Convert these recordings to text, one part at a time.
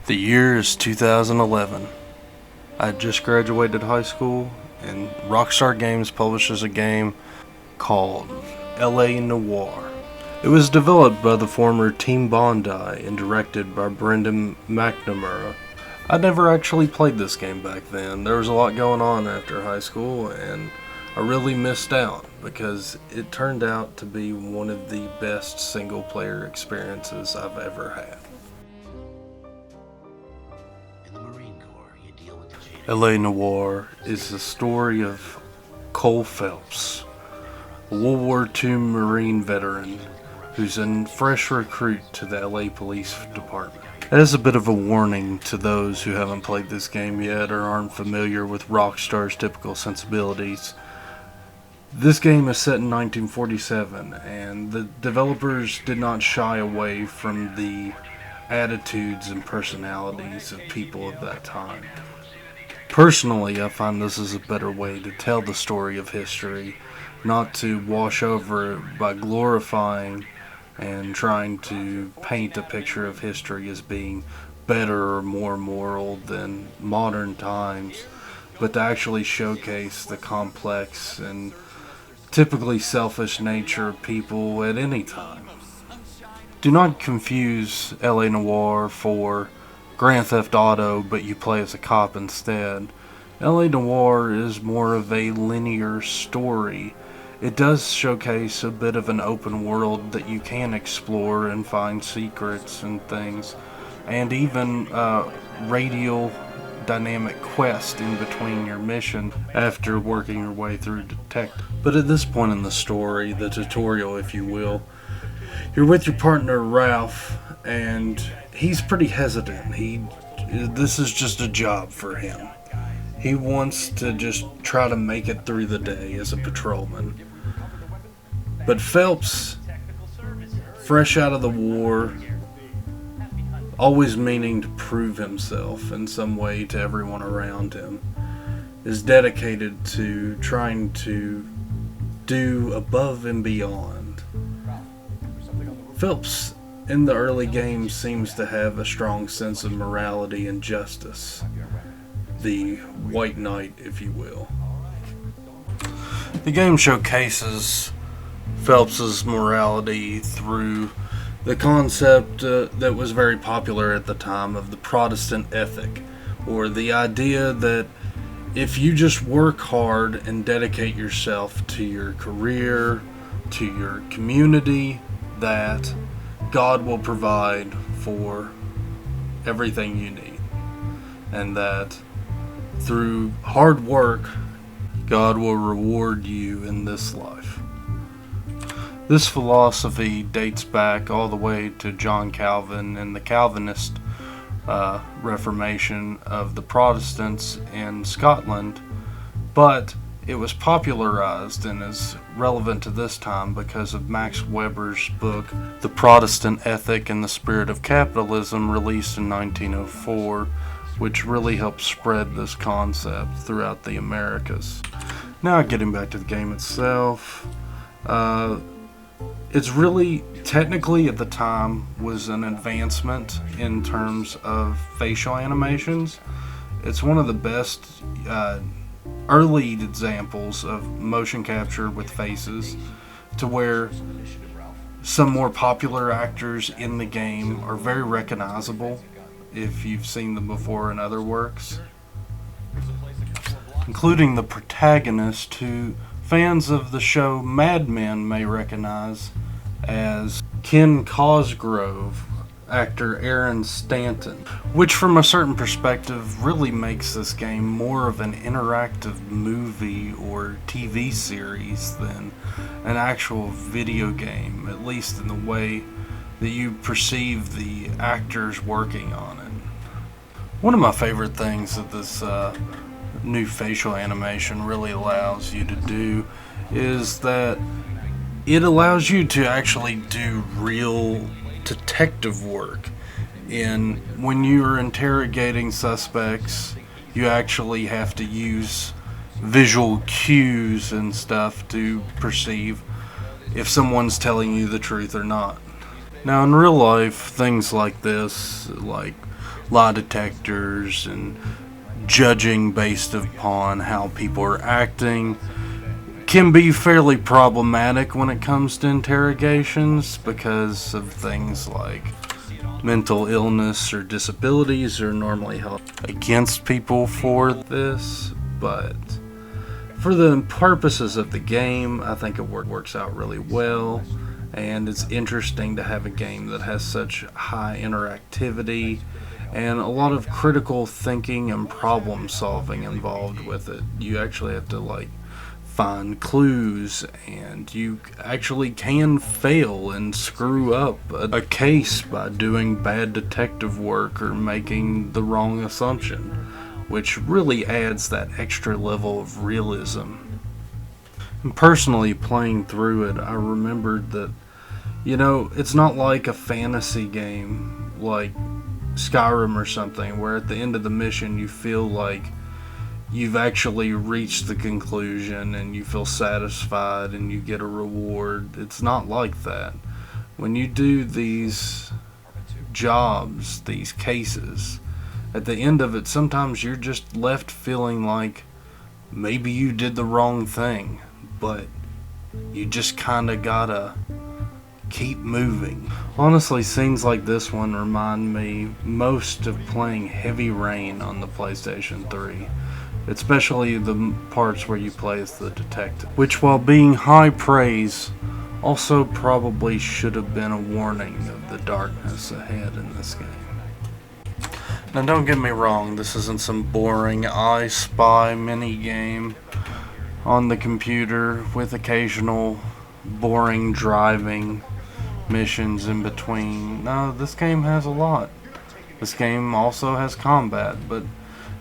The year is 2011. I had just graduated high school, and Rockstar Games publishes a game called LA Noire. It was developed by the former Team Bondi and directed by Brendan McNamara. I never actually played this game back then. There was a lot going on after high school, and I really missed out because it turned out to be one of the best single player experiences I've ever had. LA Noire is the story of Cole Phelps, a World War II Marine veteran who's a fresh recruit to the LA Police Department. As a bit of a warning to those who haven't played this game yet or aren't familiar with Rockstar's typical sensibilities, this game is set in 1947, and the developers did not shy away from the attitudes and personalities of people of that time. Personally, I find this is a better way to tell the story of history, not to wash over it by glorifying and trying to paint a picture of history as being better or more moral than modern times, but to actually showcase the complex and typically selfish nature of people at any time. Do not confuse LA Noire for Grand Theft Auto, but you play as a cop instead. LA Noire is more of a linear story. It does showcase a bit of an open world that you can explore and find secrets and things, and even radial dynamic quest in between your mission after working your way through detective. But at this point in the story, the tutorial if you will, you're with your partner Ralph, and he's pretty hesitant. This is just a job for him. He wants to just try to make it through the day as a patrolman. But Phelps, fresh out of the war, always meaning to prove himself in some way to everyone around him, is dedicated to trying to do above and beyond. Phelps in the early games seems to have a strong sense of morality and justice. The White Knight, if you will. The game showcases Phelps's morality through the concept that was very popular at the time of the Protestant ethic, or the idea that if you just work hard and dedicate yourself to your career, to your community, that God will provide for everything you need, and that through hard work, God will reward you in this life. This philosophy dates back all the way to John Calvin and the Calvinist Reformation of the Protestants in Scotland, but it was popularized and is relevant to this time because of Max Weber's book, The Protestant Ethic and the Spirit of Capitalism, released in 1904, which really helped spread this concept throughout the Americas. Now, getting back to the game itself, it's really, technically at the time, was an advancement in terms of facial animations. It's one of the best early examples of motion capture with faces, to where some more popular actors in the game are very recognizable if you've seen them before in other works, including the protagonist, who fans of the show Mad Men may recognize as Ken Cosgrove, actor Aaron Stanton, which from a certain perspective really makes this game more of an interactive movie or TV series than an actual video game, at least in the way that you perceive the actors working on it. One of my favorite things that this new facial animation really allows you to do is that it allows you to actually do real detective work. When you're interrogating suspects, you actually have to use visual cues and stuff to perceive if someone's telling you the truth or not. Now, in real life, things like this, like lie detectors and judging based upon how people are acting can be fairly problematic when it comes to interrogations because of things like mental illness or disabilities are normally held against people for this, but for the purposes of the game, I think it works out really well, and it's interesting to have a game that has such high interactivity and a lot of critical thinking and problem solving involved with it. You actually have to find clues, and you actually can fail and screw up a case by doing bad detective work or making the wrong assumption, which really adds that extra level of realism. And personally, playing through it, I remembered that, it's not like a fantasy game like Skyrim or something, where at the end of the mission you feel like you've actually reached the conclusion and you feel satisfied and you get a reward. It's not like that. When you do these jobs, these cases, at the end of it, sometimes you're just left feeling like maybe you did the wrong thing, but you just kinda gotta keep moving. Honestly, scenes like this one remind me most of playing Heavy Rain on the PlayStation 3. Especially the parts where you play as the detective, which, while being high praise, also probably should have been a warning of the darkness ahead in this game. Now, don't get me wrong, this isn't some boring I Spy mini game on the computer with occasional boring driving missions in between. No, this game has a lot. This game also has combat, but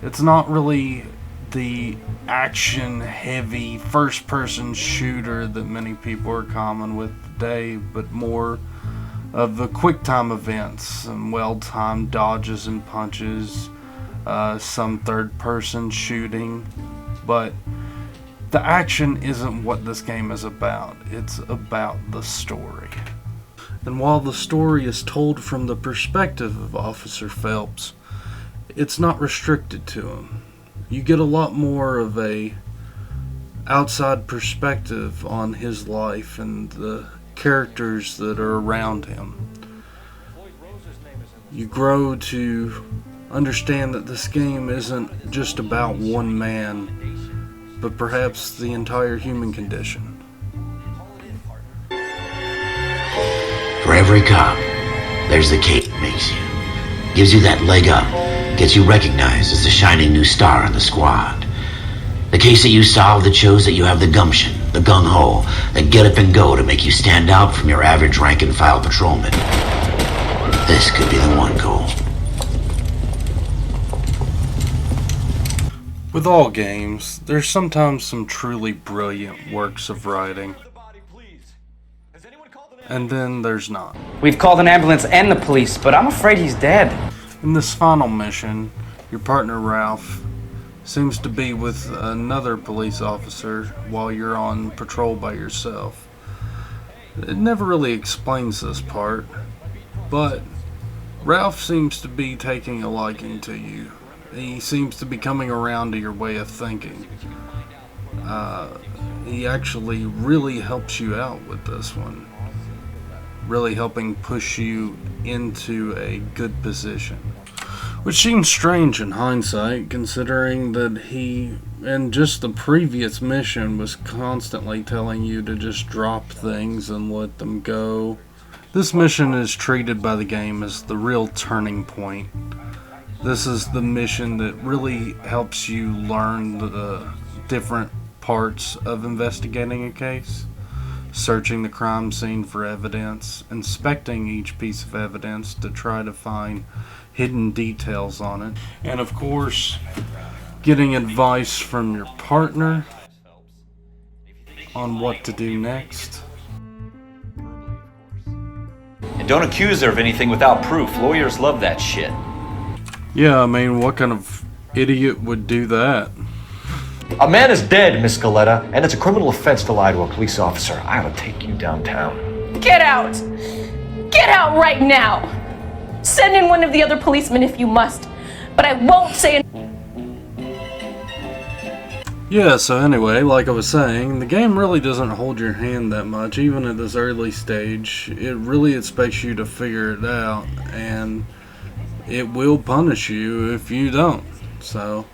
it's not really the action-heavy first-person shooter that many people are common with today, but more of the quick-time events, some well-timed dodges and punches, some third-person shooting, but the action isn't what this game is about. It's about the story. And while the story is told from the perspective of Officer Phelps, it's not restricted to him. You get a lot more of a outside perspective on his life and the characters that are around him. You grow to understand that this game isn't just about one man, but perhaps the entire human condition. For every cop, there's the cape that makes you. Gives you that leg up. Gets you recognized as the shining new star in the squad. The case that you solved that shows that you have the gumption, the gung-ho, the get up and go to make you stand out from your average rank-and-file patrolman. This could be the one, Cole. With all games, there's sometimes some truly brilliant works of writing. And then there's not. We've called an ambulance and the police, but I'm afraid he's dead. In this final mission, your partner Ralph seems to be with another police officer while you're on patrol by yourself. It never really explains this part, but Ralph seems to be taking a liking to you. He seems to be coming around to your way of thinking. He actually really helps you out with this one. Really helping push you into a good position. Which seems strange in hindsight, considering that he, in just the previous mission, was constantly telling you to just drop things and let them go. This mission is treated by the game as the real turning point. This is the mission that really helps you learn the different parts of investigating a case. Searching the crime scene for evidence, inspecting each piece of evidence to try to find hidden details on it, and of course, getting advice from your partner on what to do next. And don't accuse her of anything without proof. Lawyers love that shit. Yeah, I mean, what kind of idiot would do that? A man is dead, Miss Galetta, and it's a criminal offense to lie to a police officer. I ought to take you downtown. Get out! Get out right now! Send in one of the other policemen if you must, but I won't say Yeah, so anyway, like I was saying, the game really doesn't hold your hand that much, even at this early stage. It really expects you to figure it out, and it will punish you if you don't. So,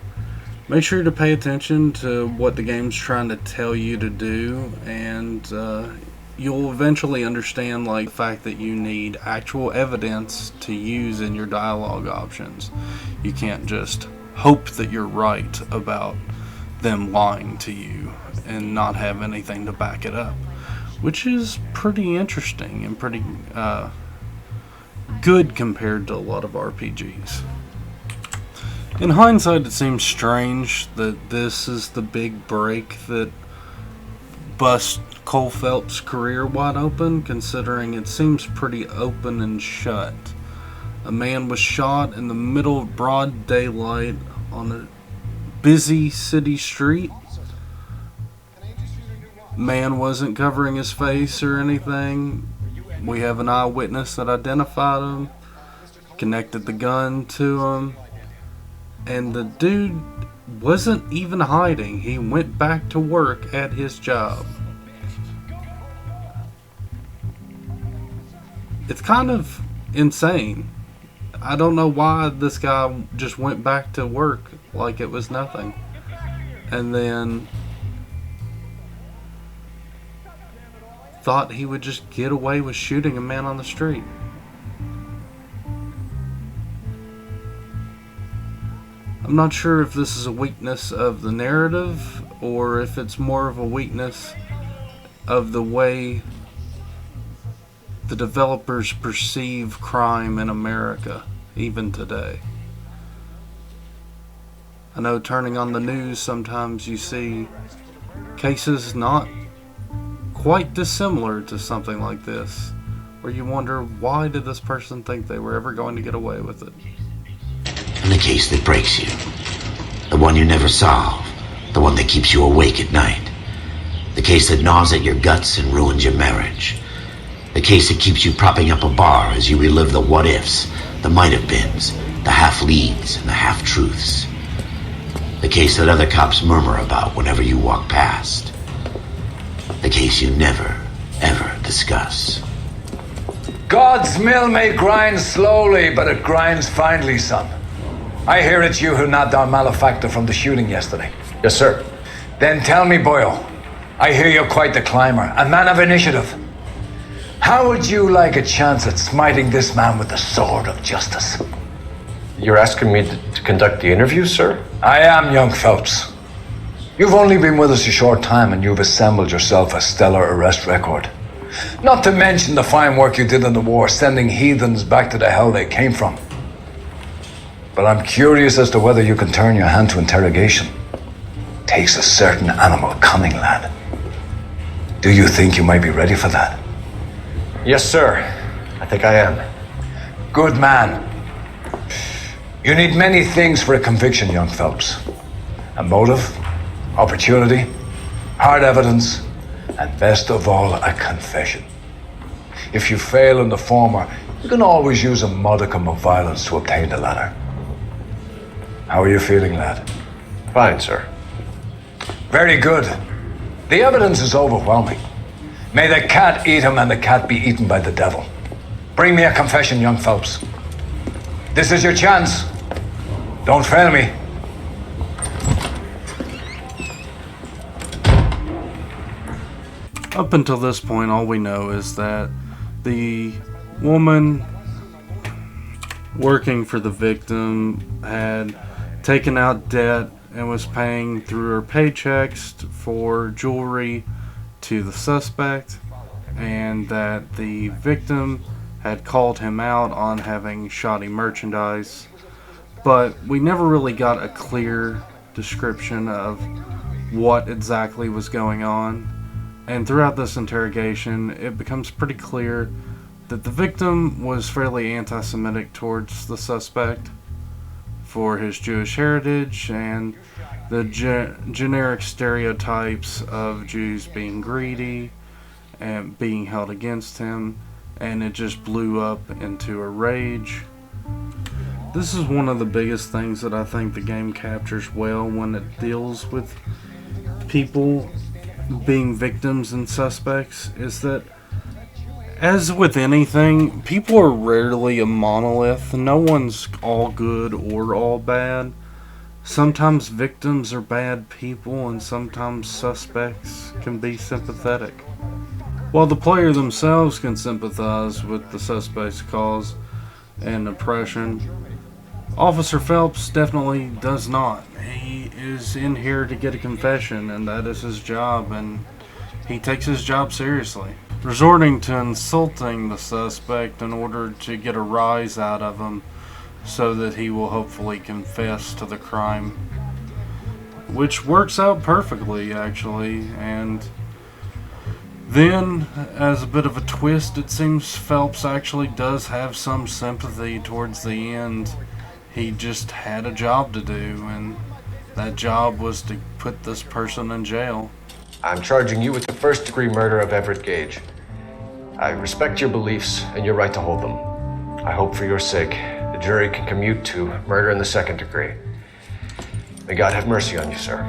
make sure to pay attention to what the game's trying to tell you to do, and you'll eventually understand, like, the fact that you need actual evidence to use in your dialogue options. You can't just hope that you're right about them lying to you and not have anything to back it up, which is pretty interesting and pretty good compared to a lot of RPGs. In hindsight, it seems strange that this is the big break that busts Cole Phelps' career wide open, considering it seems pretty open and shut. A man was shot in the middle of broad daylight on a busy city street. Man wasn't covering his face or anything. We have an eyewitness that identified him, connected the gun to him, and the dude wasn't even hiding. He went back to work at his job. It's kind of insane. I don't know why this guy just went back to work like it was nothing. And then thought he would just get away with shooting a man on the street. I'm not sure if this is a weakness of the narrative or if it's more of a weakness of the way the developers perceive crime in America, even today. I know turning on the news, sometimes you see cases not quite dissimilar to something like this, where you wonder, why did this person think they were ever going to get away with it? And the case that breaks you. The one you never solve. The one that keeps you awake at night. The case that gnaws at your guts and ruins your marriage. The case that keeps you propping up a bar as you relive the what-ifs, the might-have-beens, the half-leads, and the half-truths. The case that other cops murmur about whenever you walk past. The case you never, ever discuss. God's mill may grind slowly, but it grinds finely, son. I hear it's you who nabbed our malefactor from the shooting yesterday. Yes, sir. Then tell me, Boyle, I hear you're quite the climber, a man of initiative. How would you like a chance at smiting this man with the sword of justice? You're asking me to conduct the interview, sir? I am, young Phelps. You've only been with us a short time and you've assembled yourself a stellar arrest record. Not to mention the fine work you did in the war, sending heathens back to the hell they came from. But I'm curious as to whether you can turn your hand to interrogation. Takes a certain animal cunning, lad. Do you think you might be ready for that? Yes, sir. I think I am. Good man. You need many things for a conviction, young Phelps. A motive, opportunity, hard evidence, and best of all, a confession. If you fail in the former, you can always use a modicum of violence to obtain the latter. How are you feeling, lad? Fine, sir. Very good. The evidence is overwhelming. May the cat eat him and the cat be eaten by the devil. Bring me a confession, young Phelps. This is your chance. Don't fail me. Up until this point, all we know is that the woman working for the victim had taken out debt and was paying through her paychecks for jewelry to the suspect, and that the victim had called him out on having shoddy merchandise, but we never really got a clear description of what exactly was going on. And throughout this interrogation, it becomes pretty clear that the victim was fairly anti-Semitic towards the suspect for his Jewish heritage and the generic stereotypes of Jews being greedy and being held against him, and it just blew up into a rage This is one of the biggest things that I think the game captures well when it deals with people being victims and suspects, is that, as with anything, people are rarely a monolith. No one's all good or all bad. Sometimes victims are bad people, and sometimes suspects can be sympathetic. While the player themselves can sympathize with the suspect's cause and oppression, Officer Phelps definitely does not. He is in here to get a confession, and that is his job, and he takes his job seriously, resorting to insulting the suspect in order to get a rise out of him so that he will hopefully confess to the crime, which works out perfectly, actually. And then, as a bit of a twist, it seems Phelps actually does have some sympathy towards the end. He just had a job to do, and that job was to put this person in jail. I'm charging you with the first-degree murder of Everett Gage. I respect your beliefs and your right to hold them. I hope for your sake the jury can commute to murder in the second degree. May God have mercy on you, sir.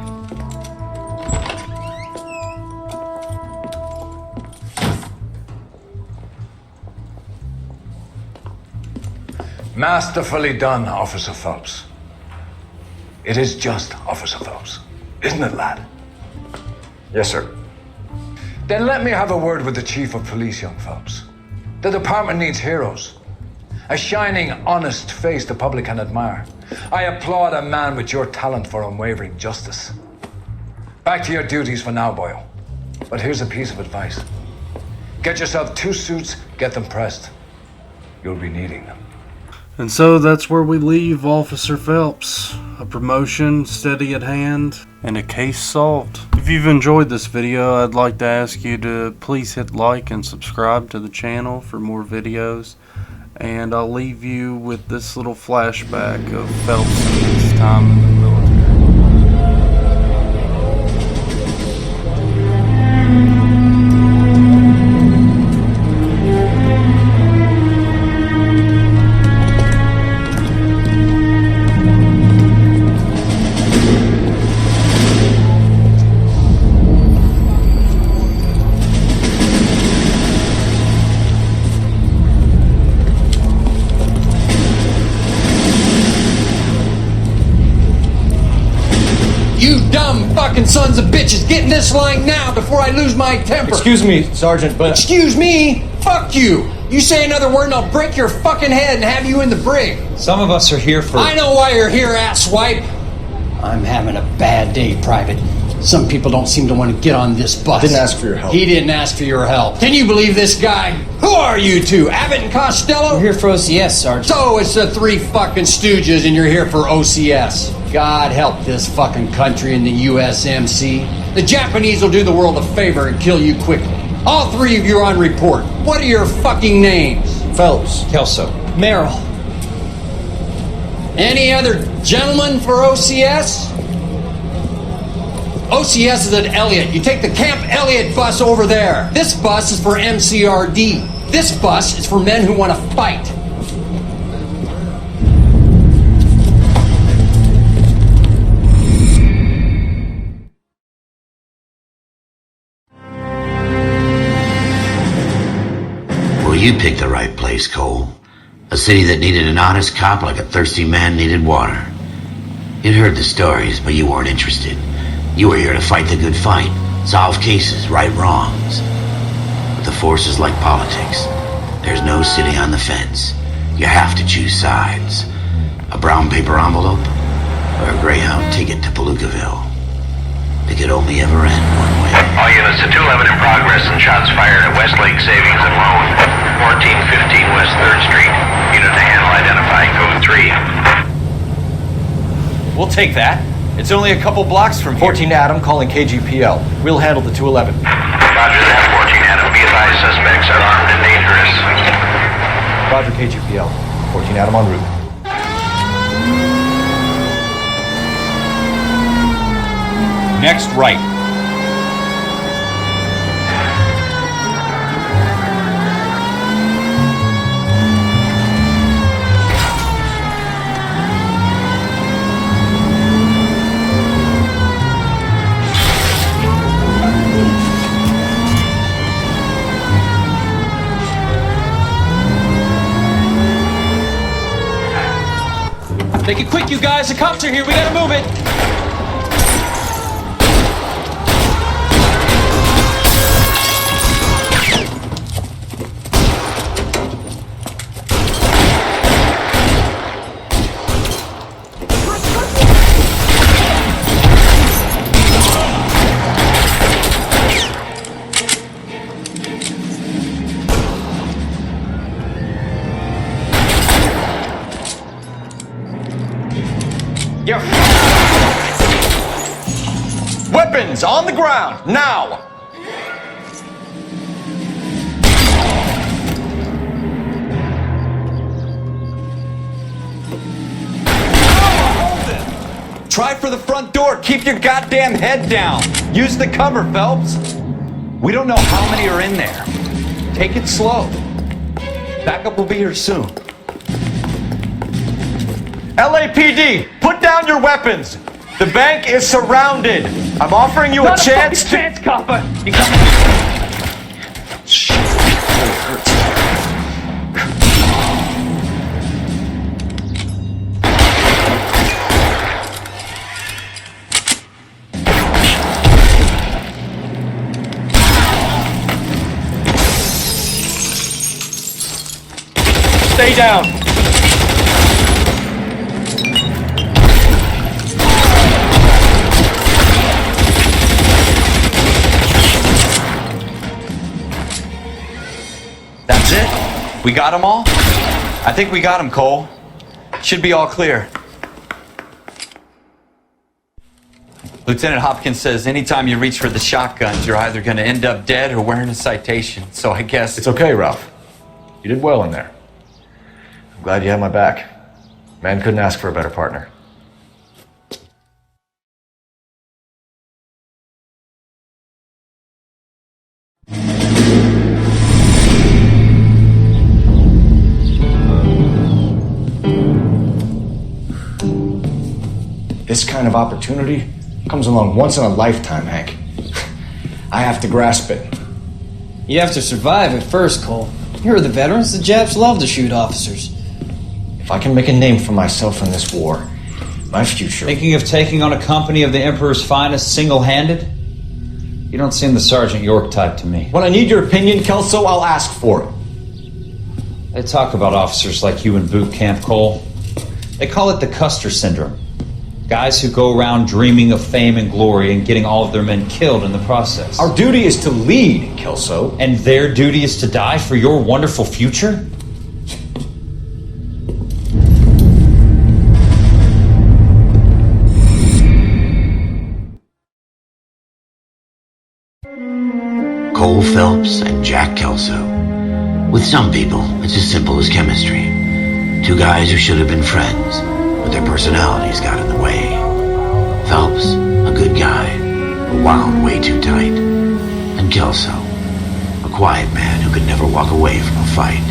Masterfully done, Officer Phelps. It is just Officer Phelps, isn't it, lad? Yes, sir. Then let me have a word with the Chief of Police, young Phelps. The department needs heroes. A shining, honest face the public can admire. I applaud a man with your talent for unwavering justice. Back to your duties for now, boyo. But here's a piece of advice. Get yourself 2 suits, get them pressed. You'll be needing them. And so that's where we leave Officer Phelps. A promotion steady at hand, and a case solved. If you've enjoyed this video, I'd like to ask you to please hit like and subscribe to the channel for more videos. And I'll leave you with this little flashback of Phelps and his time in the military. You dumb fucking sons of bitches, get in this line now before I lose my temper. Excuse me, Sergeant, but... Excuse me? Fuck you. You say another word and I'll break your fucking head and have you in the brig. Some of us are here for... I know why you're here, asswipe. I'm having a bad day, Private. Some people don't seem to want to get on this bus. Didn't ask for your help. He didn't ask for your help. Can you believe this guy? Who are you two? Abbott and Costello? We're here for OCS, Sergeant. So it's the 3 fucking stooges and you're here for OCS. God help this fucking country and the USMC. The Japanese will do the world a favor and kill you quickly. All 3 of you are on report. What are your fucking names? Phelps, Kelso, Merrill. Any other gentlemen for OCS? OCS is at Elliott. You take the Camp Elliott bus over there. This bus is for MCRD. This bus is for men who want to fight. Well, you picked the right place, Cole. A city that needed an honest cop like a thirsty man needed water. You'd heard the stories, but you weren't interested. You were here to fight the good fight, solve cases, right wrongs. But the force is like politics. There's no sitting on the fence. You have to choose sides. A brown paper envelope or a Greyhound ticket to Palookaville. It could only ever end one way. All units to 211 in progress and shots fired at Westlake Savings and Loan, 1415 West 3rd Street. Unit to handle identifying code 3. We'll take that. It's only a couple blocks from here. 14 Adam calling KGPL. We'll handle the 211. Roger that, 14 Adam. Be advised, suspects are armed and dangerous. Roger, KGPL. 14 Adam en route. Next right. Make it quick, you guys. The cops are here. We gotta move it. Weapons on the ground, now! Try for the front door. Keep your goddamn head down. Use the cover, Phelps. We don't know how many are in there. Take it slow. Backup will be here soon. LAPD, put down your weapons. The bank is surrounded. I'm offering you a chance to... chance, copper. You Shit. It hurts. Stay down. That's it? We got them all? I think we got them, Cole. Should be all clear. Lieutenant Hopkins says anytime you reach for the shotguns, you're either going to end up dead or wearing a citation. So I guess... It's okay, Ralph. You did well in there. I'm glad you had my back. Man couldn't ask for a better partner. This kind of opportunity comes along once in a lifetime, Hank. I have to grasp it. You have to survive at first, Cole. Here are the veterans. The Japs love to shoot officers. If I can make a name for myself in this war, my future... Thinking of taking on a company of the Emperor's finest single-handed? You don't seem the Sergeant York type to me. When I need your opinion, Kelso, I'll ask for it. They talk about officers like you in boot camp, Cole. They call it the Custer Syndrome. Guys who go around dreaming of fame and glory and getting all of their men killed in the process. Our duty is to lead, Kelso. And their duty is to die for your wonderful future? Cole Phelps and Jack Kelso. With some people, it's as simple as chemistry. Two guys who should have been friends, but their personalities got in the way. Phelps, a good guy, but wound way too tight. And Kelso, a quiet man who could never walk away from a fight.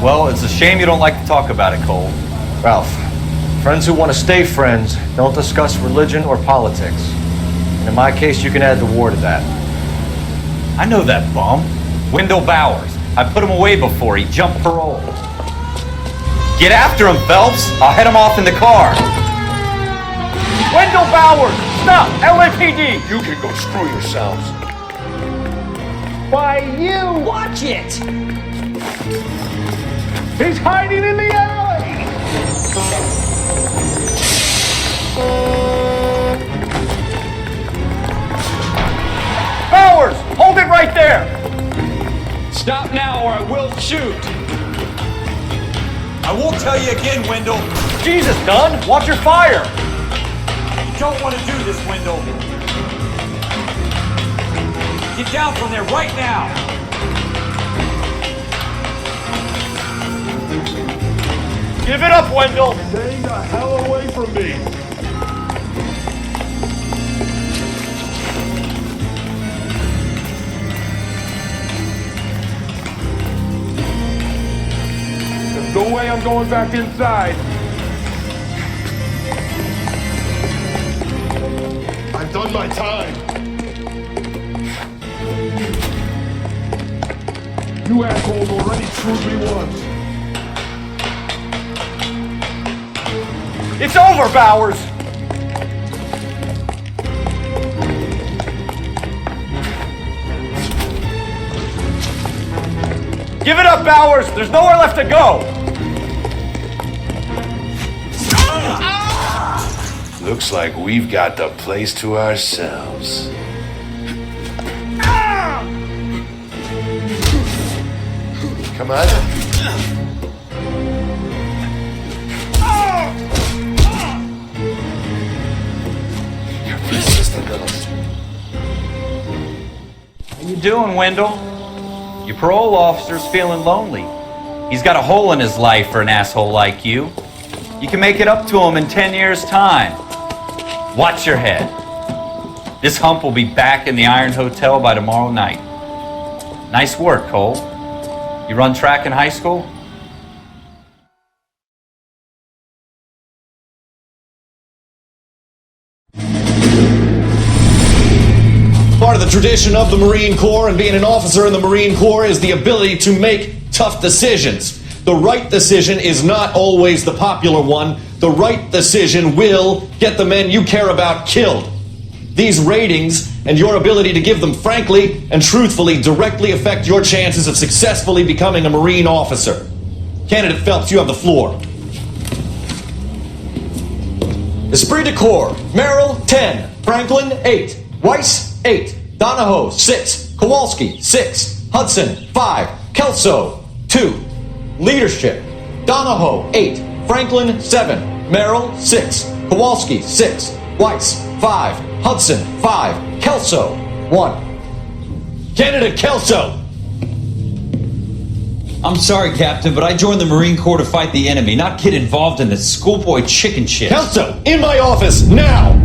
Well, it's a shame you don't like to talk about it, Cole. Ralph, friends who want to stay friends don't discuss religion or politics. And in my case, you can add the war to that. I know that bum. Wendell Bowers. I put him away before he jumped parole. Get after him, Phelps. I'll head him off in the car. Wendell Bowers! Stop! LAPD! You can go screw yourselves. Why, you! Watch it! He's hiding in the alley! Bowers! Hold it right there! Stop now or I will shoot! I won't tell you again, Wendell. Jesus, Dunn! Watch your fire! You don't want to do this, Wendell. Get down from there right now! Give it up, Wendell! Stay the hell away from me! There's no way I'm going back inside. I've done my time. You assholes already screwed me once. It's over, Bowers! Give it up, Bowers! There's nowhere left to go! Looks like we've got the place to ourselves. Come on. You're persistent, little. How you doing, Wendell? Your parole officer's feeling lonely. He's got a hole in his life for an asshole like you. You can make it up to him in 10 years' time. Watch your head. This hump will be back in the Iron Hotel by tomorrow night. Nice work, Cole. You run track in high school? Part of the tradition of the Marine Corps and being an officer in the Marine Corps is the ability to make tough decisions. The right decision is not always the popular one. The right decision will get the men you care about killed. These ratings and your ability to give them frankly and truthfully directly affect your chances of successfully becoming a Marine officer. Candidate Phelps, you have the floor. Esprit de Corps, Merrill, 10. Franklin, 8. Weiss, 8. Donahoe, 6. Kowalski, 6. Hudson, 5. Kelso, 2. Leadership, Donahoe, 8. Franklin, 7. Merrill, 6. Kowalski, 6. Weiss, 5. Hudson, 5. Kelso, 1. Candidate Kelso! I'm sorry, Captain, but I joined the Marine Corps to fight the enemy, not get involved in this schoolboy chicken shit. Kelso, in my office, now!